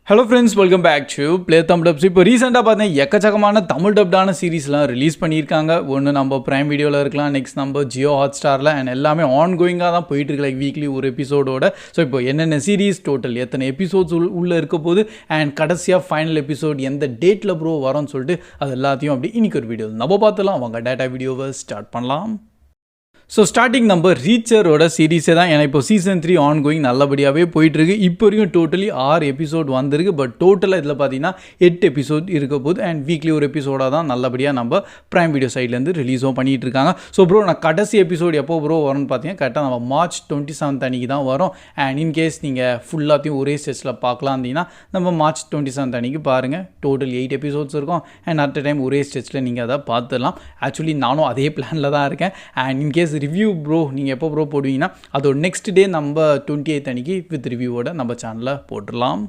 Hello friends, welcome back to play Tamil dubs. இப்போ ரீசெண்டாக பார்த்தீங்கன்னா எக்கச்சக்கமான தமிழ் டப்டான சீரீஸ்லாம் ரிலீஸ் பண்ணியிருக்காங்க. ஒன்று நம்ம ப்ரைம் வீடியோவில் இருக்கலாம், நெக்ஸ்ட் நம்ம ஜியோ ஹாட் ஸ்டாரில், அண்ட் எல்லாமே ஆன் கோயிங்காக தான் போயிட்டுருக்கு, லைக் வீக்லி ஒரு எபிசோடோட. ஸோ இப்போ என்னென்ன சீரீஸ், டோட்டல் எத்தனை எபிசோட்ஸ் உள்ளே இருக்க போது, அண்ட் கடைசியாக ஃபைனல் எபிசோட் எந்த டேட்டில் ப்ரோ வரும்னு சொல்லிட்டு அது எல்லாத்தையும் அப்படி இன்னைக்கு ஒரு வீடியோ நம்ம பார்த்துலாம். அவங்க டேட்டா வீடியோவை ஸ்டார்ட் பண்ணலாம். ஸோ ஸ்டார்டிங் நம்ம ரீச்சரோட சீரீஸே தான். ஏன்னா இப்போ சீசன் 3 ஆன் கோயிங் நல்லபடியாகவே போயிட்டுருக்கு. இப்போ வரைக்கும் டோட்டலி 6 எபிசோட் வந்திருக்கு. பட் டோட்டலாக இதில் பார்த்தீங்கன்னா 8 எபிசோட் இருக்க போது, அண்ட் வீக்லி ஒரு எபிசோடாக தான் நல்லபடியாக நம்ம ப்ரைம் வீடியோ சைட்லேருந்து ரிலீஸும் பண்ணிகிட்டு இருக்காங்க. ஸோ ப்ரோ, நான் கடைசி எபிசோட் எப்போ ப்ரோ வரும்னு பார்த்தீங்கன்னா கரெக்டாக நம்ம மார்ச் 27 அன்றைக்கி தான் வரும். அண்ட் இன்கேஸ் நீங்கள் ஃபுல்லாத்தையும் ஒரே ஸ்டேஜில் பார்க்கலாம் இருந்தீங்கன்னா நம்ம மார்ச் 27 அன்றைக்கி பாருங்கள். டோட்டல் 8 எபிசோட்ஸ் இருக்கும், அண்ட் அட் டைம் ஒரே ஸ்டேஜில் நீங்கள் அதை பார்த்துடலாம். ஆக்சுவலி நானும் அதே பிளானில் தான் இருக்கேன். அண்ட் இன்கேஸ் ரிவ்யூ ப்ரோ நீங்கள் எப்போ ப்ரோ போடுவீங்கன்னா அதோட நெக்ஸ்ட் டே நம்ம 28 அன்றைக்கி வித் ரிவ்யூவோட நம்ம சேனலில் போட்டுடலாம்.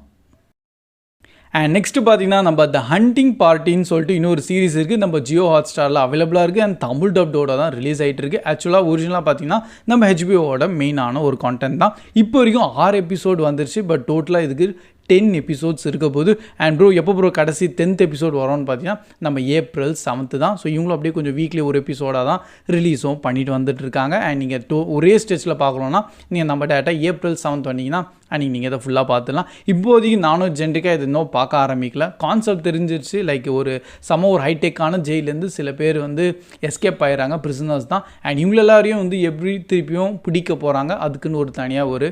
அண்ட் நெக்ஸ்ட்டு பார்த்தீங்கன்னா நம்ம த ஹண்டிங் பார்ட்டின்னு சொல்லிட்டு இன்னொரு சீரிஸ் இருக்குது, நம்ம ஜியோ ஹாட் ஸ்டாரில் அவைலபிளாக இருக்குது. அண்ட் தமிழ் டப்டோட தான் ரிலீஸ் ஆகிட்டு இருக்குது. ஆக்சுவலாக ஒரிஜினலாக பார்த்தீங்கன்னா நம்ம ஹெச்பிஓட மெயினான ஒரு கான்டென்ட் தான். இப்போ வரைக்கும் 6 எபிசோட் வந்துருச்சு. பட் டோட்டலாக இதுக்கு 10 எபிசோட்ஸ் இருக்க போது. அண்ட் ப்ரோ எப்போ ப்ரோ கடைசி 10th எபிசோட் வரோன்னு பார்த்தீங்கன்னா நம்ம ஏப்ரல் 7 தான். ஸோ இவங்களும் அப்படியே கொஞ்சம் வீக்லி ஒரு எபிசோடாக தான் ரிலீஸும் பண்ணிட்டு வந்துட்டு இருக்காங்க. அண்ட் நீங்கள் ஒரே ஸ்டேஜில் பார்க்கணுன்னா நீங்கள் நம்ம டேட்டா ஏப்ரல் 7 வந்தீங்கன்னா அன்றைக்கி நீங்கள் இதை ஃபுல்லாக பார்த்துலாம். இப்போதைக்கு நானும் ஜென்ரிக்காக இது இன்னும் பார்க்க ஆரம்பிக்கல. கான்செப்ட் தெரிஞ்சிருச்சு, லைக் ஒரு ஹைடெக்கான ஜெயிலேருந்து சில பேர் வந்து எஸ்கேப் ஆகிடுறாங்க, பிரிசனர்ஸ் தான். அண்ட் இவங்க எல்லாரையும் வந்து எப்படி திருப்பியும் பிடிக்க போகிறாங்க, அதுக்குன்னு ஒரு தனியாக ஒரு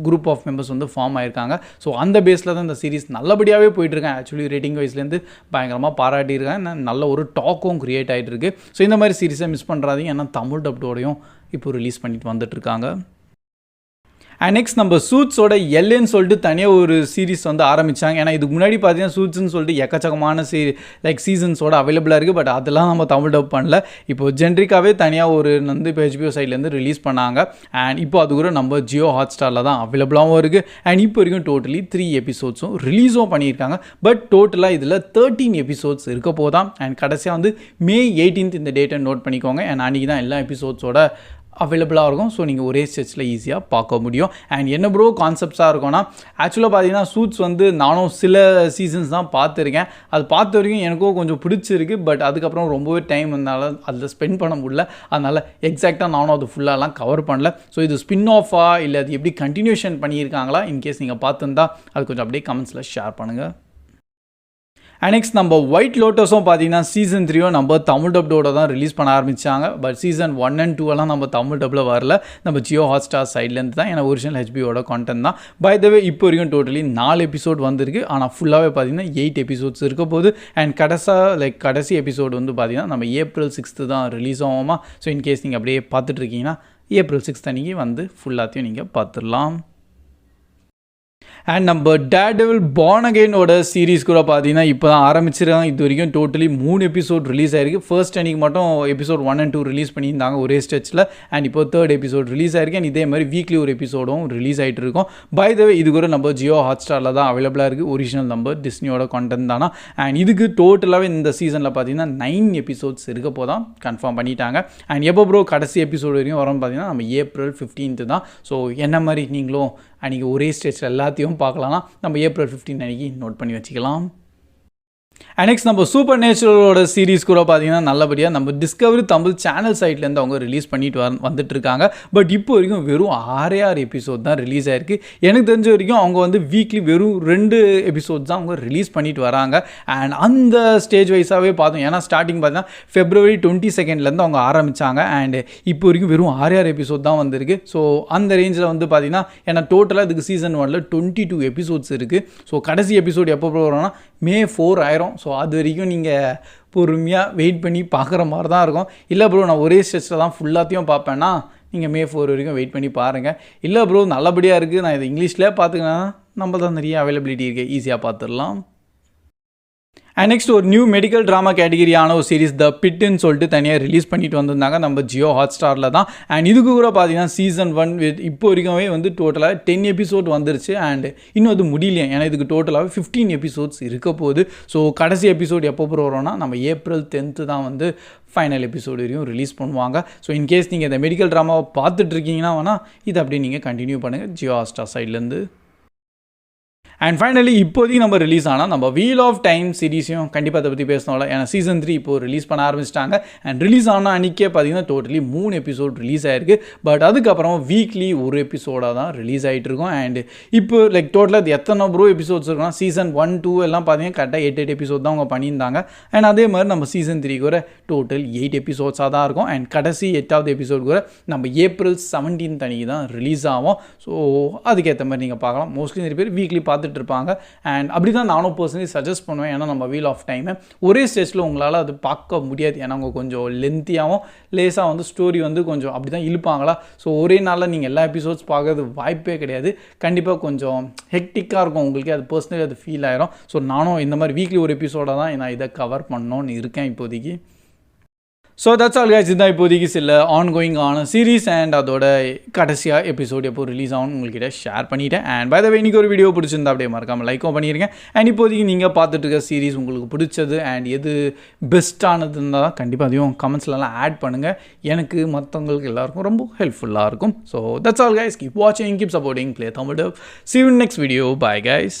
குரூப் ஆஃப் மெம்பர்ஸ் வந்து ஃபார்ம் ஆகிருக்காங்க. ஸோ அந்த பேஸில் தான் இந்த சீரிஸ் நல்லபடியாகவே போயிட்டுருக்கேன். ஆக்சுவலி ரேட்டிங் வைஸ்லேருந்து பயங்கரமாக பாராட்டியிருக்கேன். நல்ல ஒரு டாக்கும் க்ரியேட் ஆகிட்டு இருக்கு. ஸோ இந்த மாதிரி சீரிஸை மிஸ் பண்ணுறாதீங்க, ஏன்னா தமிழ் டப்டோடையும் இப்போ ரிலீஸ் பண்ணிட்டு வந்துட்டுருக்காங்க. அண்ட் நெக்ஸ்ட் நம்ம சூட்ஸோட எல்ஏன்னு சொல்லிட்டு தனியாக ஒரு சீரிஸ் வந்து ஆரம்பித்தாங்க. ஏன்னா இதுக்கு முன்னாடி பார்த்தீங்கன்னா சூட்ஸ்ன்னு சொல்லிட்டு எக்கச்சக்கமான சீசன்ஸோட அவைலபிளாக இருக்குது. பட் அதெல்லாம் நம்ம தமிழ் டப் பண்ணல. இப்போ ஜென்ரிக்காகவே தனியாக ஒரு வந்து இப்போ ஹெச்பிஓ சைட்லேருந்து ரிலீஸ் பண்ணாங்க. அண்ட் இப்போ அது கூட நம்ம ஜியோ ஹாட் ஸ்டாரில் தான் அவைலபிளாகவும் இருக்குது. அண்ட் இப்போ வரைக்கும் டோட்டலி 3 எபிசோட்ஸும் ரிலீஸும் பண்ணியிருக்காங்க. பட் டோட்டலாக இதில் 13 எபிசோட்ஸ் இருக்க போதான். அண்ட் கடைசியாக வந்து May 18 இந்த டேட்டை நோட் பண்ணிக்கோங்க. அண்ட் அன்றைக்கி தான் எல்லா எபிசோட்ஸோட அவைலபிளாக இருக்கும். ஸோ நீங்கள் ஒரே ஸ்டேஜில் ஈஸியாக பார்க்க முடியும். அண்ட் என்ன ப்ரோ கான்செப்ட்ஸாக இருக்கும்னா, ஆக்சுவலாக பார்த்தீங்கன்னா சூட்ஸ் வந்து நானும் சில சீசன்ஸ் தான் பார்த்துருக்கேன். அது பார்த்த வரைக்கும் எனக்கும் கொஞ்சம் பிடிச்சிருக்கு. பட் அதுக்கப்புறம் ரொம்பவே டைம் வந்தால அதில் ஸ்பெண்ட் பண்ண முடியல. அதனால் எக்ஸாக்டாக நானும் அது ஃபுல்லாலாம் கவர் பண்ணல. ஸோ இது ஸ்பின் ஆஃபா இல்லை அது எப்படி கண்டினியூஷன் பண்ணியிருக்காங்களா, இன்கேஸ் நீங்கள் பார்த்துருந்தா அது கொஞ்சம் அப்படியே கமெண்ட்ஸில் ஷேர் பண்ணுங்கள். அண்ட் நெக்ஸ்ட் நம்ம ஒயிட் லோட்டஸும் பார்த்தீங்கன்னா சீசன் 3 நம்ம தமிழ் டப்டோட தான் ரிலீஸ் பண்ண ஆரம்பித்தாங்க. பட் சீசன் 1 and 2 எல்லாம் நம்ம தமிழ் டப்பில் வரல, நம்ம ஜியோ ஹாட் ஸ்டார் சைட்லேருந்து தான். ஏன்னா ஒரிஜினல் ஹெச்பிஓட கான்டென்ட் தான். பை த வே இப்போ வரைக்கும் டோட்டலி 4 எபிசோட் வந்திருக்கு. ஆனால் ஃபுல்லாகவே பார்த்தீங்கன்னா 8 எபிசோட்ஸ் இருக்க போது. அண்ட் கடைசி எபிசோடு வந்து பார்த்தீங்கன்னா நம்ம ஏப்ரல் 6 தான் ரிலீஸ் ஆகுமா. ஸோ இன்கேஸ் நீங்கள் அப்படியே பார்த்துட்ருக்கீங்கன்னா ஏப்ரல் 6 அன்றைக்கி வந்து ஃபுல்லாத்தையும் நீங்கள் பார்த்துடலாம். அண்ட் நம்ம டேர்டெவில் பார்ன் அகைனோட சீரீஸ் கூட பார்த்தீங்கன்னா இப்போ தான் ஆரம்பிச்சிருக்காங்க. இது வரைக்கும் டோட்டலி 3 எபிசோட் ரிலீஸ் ஆயிருக்கு. ஃபர்ஸ்ட் அன்றைக்கி மட்டும் எபிசோட் 1 and 2 ரிலீஸ் பண்ணியிருந்தாங்க ஒரே ஸ்டேஜில். அண்ட் இப்போ 3rd எபிசோட் ரிலீஸ் ஆயிருக்கு. அண்ட் இதே மாதிரி வீக்லி ஒரு எபிசோடும் ரிலீஸ் ஆகிட்டு இருக்கும். பை த வே இது கூட நம்ம ஜியோ ஹாட் ஸ்டாரில் தான் அவைலபிளாக இருக்குது. ஒரிஜினல் நம்ம டிஸ்னியோட கான்டென்ட் தானா. அண்ட் இதுக்கு டோட்டலாகவே இந்த சீசனில் பார்த்தீங்கன்னா 9 எபிசோட்ஸ் இருக்க போதான் கன்ஃபார்ம் பண்ணிட்டாங்க. அண்ட் எப்போ ப்ரோ கடைசி எபிசோடு வரைக்கும் வரோம்னு பார்த்தீங்கன்னா நம்ம ஏப்ரல் 15 தான். ஸோ என்ன மாதிரி நீங்களும் அன்றைக்கி ஒரே ஸ்டேஜில் எல்லாத்தையும் பார்க்கலாம்னா நம்ம ஏப்ரல் 15 அன்றைக்கி நோட் பண்ணி வச்சுக்கலாம். அண்ட் நெக்ஸ்ட் நம்ம சூப்பர் நேச்சுரலோட சீரீஸ் கூட பார்த்தீங்கன்னா நல்லபடியாக நம்ம டிஸ்கவரி தமிழ் சேனல் சைட்லேருந்து அவங்க ரிலீஸ் பண்ணிட்டு வந்துட்டு இருக்காங்க. பட் இப்போ வரைக்கும் வெறும் 6 எபிசோட் தான் ரிலீஸ் ஆயிருக்கு. எனக்கு தெரிஞ்ச வரைக்கும் அவங்க வந்து வீக்லி வெறும் 2 எபிசோட்ஸ் தான் அவங்க ரிலீஸ் பண்ணிட்டு வராங்க. அண்ட் அந்த ஸ்டேஜ் வைஸாகவே பார்த்தோம். ஏன்னா ஸ்டார்டிங் பார்த்தீங்கன்னா February 22 அவங்க ஆரம்பித்தாங்க. அண்ட் இப்போ வரைக்கும் வெறும் 6 எபிசோட் தான் வந்திருக்கு. ஸோ அந்த ரேஞ்சில் வந்து பார்த்தீங்கன்னா ஏன்னா டோட்டலாக இதுக்கு சீசன் 1ல் 22 எபிசோட்ஸ் இருக்குது. ஸோ கடைசி எபிசோட் எப்போ போகிறோன்னா May 4 ஆயிரும். ஸோ அது வரைக்கும் நீங்கள் பொறுமையாக வெயிட் பண்ணி பார்க்குற மாதிரி தான் இருக்கும். இல்லை ப்ரோ நான் ஒரே ஸ்டேஜில் தான் ஃபுல்லாத்தையும் பார்ப்பேன்னா நீங்கள் May 4 வரைக்கும் வெயிட் பண்ணி பாருங்கள். இல்லை ப்ரோ நல்லபடியாக இருக்குது, நான் இதை இங்கிலீஷ்லேயே பார்த்துக்கினா நம்ம தான் நிறைய அவைலபிலிட்டி இருக்குது, ஈஸியாக பார்த்துடலாம். அண்ட் நெக்ஸ்ட் ஒரு நியூ மெடிக்கல் ட்ராமா கேட்டகிரியான ஒரு சீரிஸ் த பிட்டுன்னு சொல்லிட்டு தனியாக ரிலீஸ் பண்ணிட்டு வந்திருந்தாங்க நம்ம ஜியோ ஹாட் ஸ்டாரில் தான். அண்ட் இதுக்கு கூட பார்த்தீங்கன்னா சீசன் 1 இப்போ வரைக்குமே வந்து டோட்டலாக 10 எபிசோட் வந்துருச்சு. அண்ட் இன்னும் அது முடியலையே, ஏன்னா இதுக்கு டோட்டலாக 15 எபிசோட்ஸ் இருக்க போகுது. ஸோ கடைசி எபிசோட் எப்போ வரோன்னா நம்ம ஏப்ரல் 10 தான் வந்து ஃபைனல் எபிசோடு வரையும் ரிலீஸ் பண்ணுவாங்க. ஸோ இன்கேஸ் நீங்கள் இந்த மெடிக்கல் ட்ராமாவை பார்த்துட்ருக்கீங்கன்னா வேணால் இதை அப்படியே நீங்கள் கண்டினியூ பண்ணுங்கள் ஜியோ ஹாட் ஸ்டார் சைட்லேருந்து. அண்ட் ஃபைனலி இப்போதைக்கு நம்ம ரிலீஸ் ஆனால் நம்ம வீல் ஆஃப் டைம் சீரிஸையும் கண்டிப்பாக அதை பற்றி பேசணும்ல. ஏன்னா சீசன் 3 இப்போது ரிலீஸ் பண்ண ஆரம்பிச்சிட்டாங்க. அண்ட் ரிலீஸ் ஆனால் அன்றைக்கே பார்த்தீங்கன்னா டோட்டலி 3 எபிசோட் ரிலீஸ் ஆகிருக்கு. பட் அதுக்கப்புறம் வீக்லி ஒரு எபிசோடாக தான் ரிலீஸ் ஆகிட்டு இருக்கும். அண்ட் இப்போ லைக் டோட்டலாக அது எத்தனை எபிசோட்ஸ் இருக்குன்னா சீசன் 1, 2 எல்லாம் பார்த்தீங்கன்னா கரெக்டாக 8 எபிசோட் தான் அவங்க பண்ணியிருந்தாங்க. அண்ட் அதே மாதிரி நம்ம சீசன் 3 கூட டோட்டல் 8 எபிசோட்ஸாக தான் இருக்கும். அண்ட் கடைசி 8வது எபிசோட் கூட நம்ம ஏப்ரல் 17 அன்றைக்கி தான் ரிலீஸ் ஆகும். ஸோ அதுக்கேற்ற மாதிரி நீங்கள் பார்க்கலாம். மோஸ்ட்லி நிறைய பேர் வீக்லி பார்த்துட்டு இருப்பாங்க. அண்ட் அப்படி தான் நானும் பர்சனலி சஜஸ்ட் பண்ணுவேன். ஏன்னா நம்ம வீல் ஆஃப் டைமை ஒரே ஸ்டேஜில் உங்களால் அது பார்க்க முடியாது. ஏன்னா அவங்க கொஞ்சம் லென்த்தியாகவும் லேசாக வந்து ஸ்டோரி வந்து கொஞ்சம் அப்படி தான் இழுப்பாங்களா. ஸோ ஒரே நாளில் நீங்கள் எல்லா எபிசோட்ஸ் பார்க்கறது வாய்ப்பே கிடையாது. கண்டிப்பாக கொஞ்சம் ஹெக்டிக்காக இருக்கும் உங்களுக்கு. அது பர்சனலி அது ஃபீல் ஆயிரும். ஸோ நானும் இந்த மாதிரி வீக்லி ஒரு எபிசோடாக தான் நான் இதை கவர் பண்ணணும்னு இருக்கேன் இப்போதைக்கு. So that's all guys. இதுதான் இப்போதைக்கு சில ஆன்கோயிங் ஆன சீரிஸ் அண்ட் அதோட கடைசியாக எபிசோட் எப்போ ரிலீஸ் ஆகும் உங்கள்கிட்ட ஷேர் பண்ணிட்டேன். அண்ட் பை த வே இன்றைக்கி ஒரு வீடியோ பிடிச்சிருந்தா அப்படியே மறக்காமல் லைக்கும் பண்ணியிருக்கேன். அண்ட் இப்போதைக்கு நீங்கள் பார்த்துட்டு இருக்க சீரிஸ் உங்களுக்கு பிடிச்சது அண்ட் எது பெஸ்ட்டானதுன்னு தான் கண்டிப்பாக அதையும் கமெண்ட்ஸ்லாம் ஆட் பண்ணுங்கள். எனக்கு மற்றவங்களுக்கு எல்லாருக்கும் ரொம்ப ஹெல்ப்ஃபுல்லாக இருக்கும். So that's all guys. Keep வாட்சிங், keep supporting Play Tamil Dub. See you in next video. Bye guys.